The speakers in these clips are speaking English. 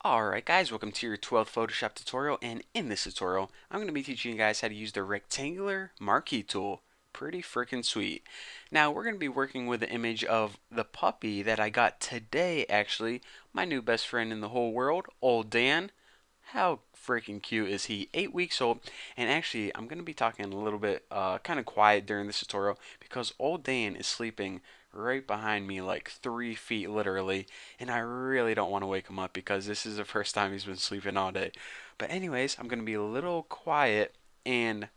Alright guys, welcome to your 12th Photoshop tutorial, and in this tutorial I'm going to be teaching you guys how to use the rectangular marquee tool. Pretty freaking sweet. Now we're going to be working with the image of the puppy that I got today actually, my new best friend in the whole world, old Dan. How freaking cute is he? 8 weeks old, and actually I'm going to be talking a little bit kind of quiet during this tutorial because old Dan is sleeping right behind me, like 3 feet literally, and I really don't want to wake him up because this is the first time he's been sleeping all day. But anyways, I'm going to be a little quiet and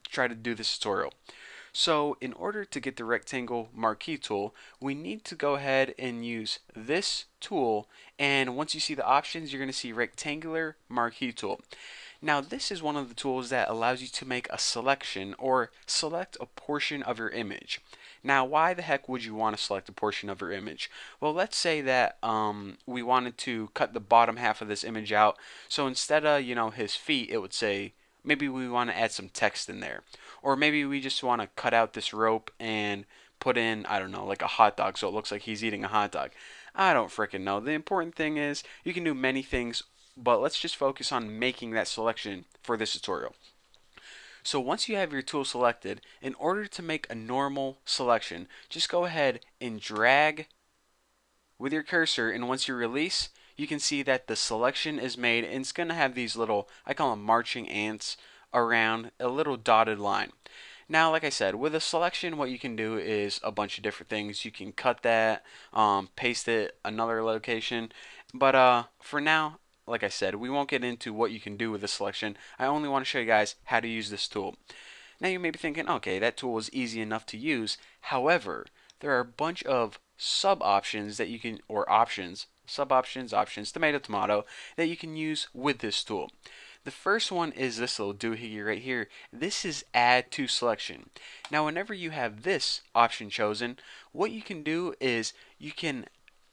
try to do this tutorial. So in order to get the rectangle marquee tool, we need to go ahead and use this tool, and once you see the options, you're going to see rectangular marquee tool. Now this is one of the tools that allows you to make a selection or select a portion of your image. Now why the heck would you want to select a portion of your image? Well, let's say that we wanted to cut the bottom half of this image out, so instead of his feet, it would say maybe we want to add some text in there. Or maybe we just want to cut out this rope and put in, I don't know, like a hot dog so it looks like he's eating a hot dog. I don't freaking know. The important thing is you can do many things, but let's just focus on making that selection for this tutorial. So once you have your tool selected, in order to make a normal selection, just go ahead and drag with your cursor, and once you release, you can see that the selection is made, and it's going to have these little, I call them marching ants, around a little dotted line. Now, like I said, with a selection, what you can do is a bunch of different things. You can cut that, paste it another location, but for now, like I said, we won't get into what you can do with a selection. I only want to show you guys how to use this tool. Now you may be thinking, okay, that tool is easy enough to use. However, there are a bunch of sub options that you can, or options, sub options, options, tomato, tomato, that you can use with this tool. The first one is this little doohickey right here. This is add to selection. Now whenever you have this option chosen, what you can do is you can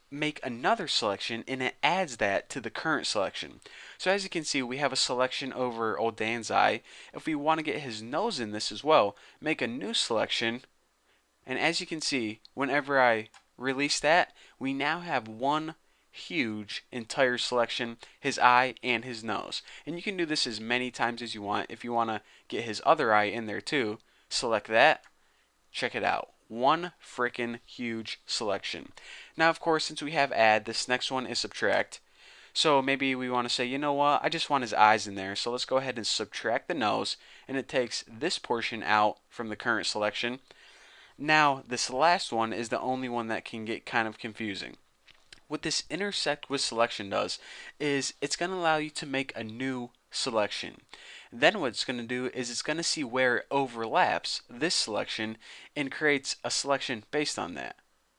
make another selection and it adds that to the current selection. So as you can see, we have a selection over old Dan's eye. If we want to get his nose in this as well, make a new selection, and as you can see, whenever I release that, we now have one huge entire selection, his eye and his nose. And you can do this as many times as you want. If you want to get his other eye in there too, select that. Check it out. One freaking huge selection. Now, of course, since we have add, this next one is subtract. So maybe we want to say, you know what, I just want his eyes in there. So let's go ahead and subtract the nose, and it takes this portion out from the current selection. Now, this last one is the only one that can get kind of confusing. What this intersect with selection does is it's going to allow you to make a new selection. Then what it's going to do is it's going to see where it overlaps this selection and creates a selection based on that.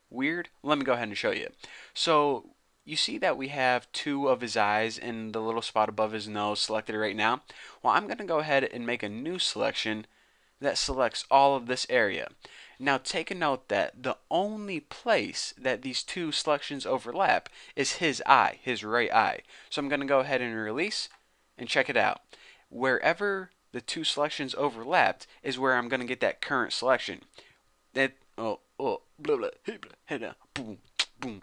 Weird? Let me go ahead and show you. So you see that we have two of his eyes and the little spot above his nose selected right now. Well, I'm going to go ahead and make a new selection that selects all of this area. Now take a note that the only place that these two selections overlap is his eye, his right eye. So I'm going to go ahead and release and check it out. Wherever the two selections overlapped is where I'm going to get that current selection. That boom, boom.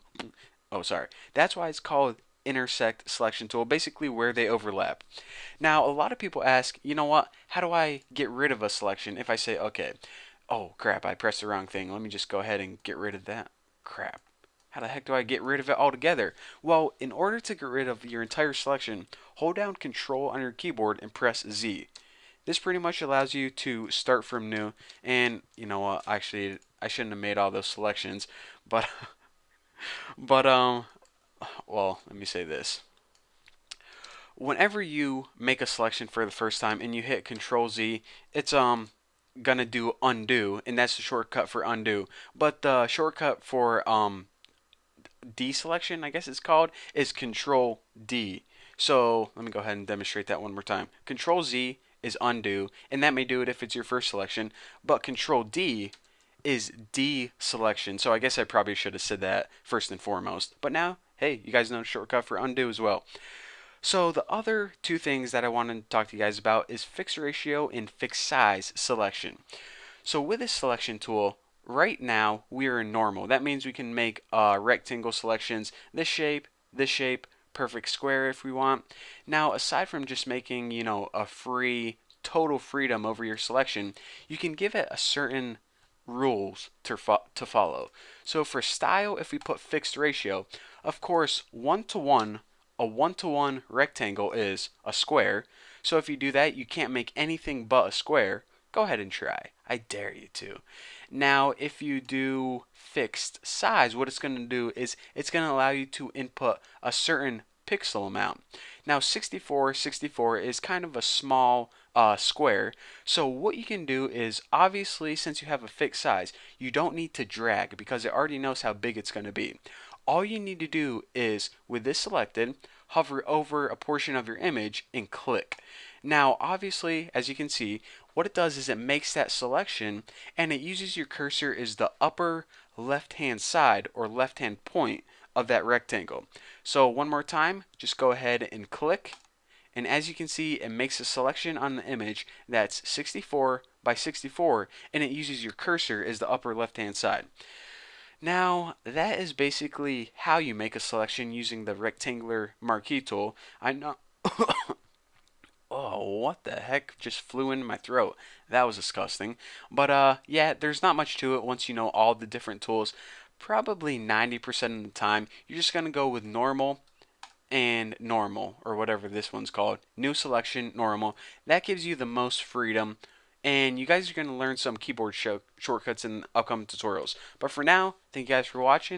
Oh, sorry. That's why it's called intersect selection tool, basically where they overlap. Now, a lot of people ask, you know what, how do I get rid of a selection if I say, okay, oh crap, I pressed the wrong thing. Let me just go ahead and get rid of that. Crap. How the heck do I get rid of it altogether? Well, in order to get rid of your entire selection, hold down Control on your keyboard and press Z. This pretty much allows you to start from new, and you know what, actually I shouldn't have made all those selections, but but well, let me say this. Whenever you make a selection for the first time and you hit Control Z, it's gonna do undo, and that's the shortcut for undo. But the shortcut for deselection, I guess it's called, is Control D. So let me go ahead and demonstrate that one more time. Control Z is undo, and that may do it if it's your first selection, but Control D is deselection. So I guess I probably should have said that first and foremost. But now, hey, you guys know the shortcut for undo as well. So the other two things that I wanted to talk to you guys about is fixed ratio and fixed size selection. So with this selection tool, right now we are in normal. That means we can make rectangle selections, this shape, perfect square if we want. Now, aside from just making, a free total freedom over your selection, you can give it a certain rules to follow. So for style, if we put fixed ratio, of course, 1 to 1, a 1 to 1 rectangle is a square. So if you do that, you can't make anything but a square. Go ahead and try. I dare you to. Now, if you do fixed size, what it's going to do is it's going to allow you to input a certain pixel amount. Now, 64 is kind of a small square. So what you can do is, obviously, since you have a fixed size, you don't need to drag because it already knows how big it's going to be. All you need to do is, with this selected, hover over a portion of your image and click. Now, obviously, as you can see, what it does is it makes that selection and it uses your cursor as the upper left hand side or left hand point of that rectangle. So one more time, just go ahead and click, and as you can see, it makes a selection on the image that's 64 by 64, and it uses your cursor as the upper left hand side. Now, that is basically how you make a selection using the rectangular marquee tool. I know Oh, what the heck just flew into my throat? That was disgusting. But yeah, there's not much to it once you know all the different tools. Probably 90% of the time, you're just going to go with normal and normal, or whatever this one's called. New selection, normal. That gives you the most freedom. And you guys are going to learn some keyboard shortcuts in upcoming tutorials. But for now, thank you guys for watching.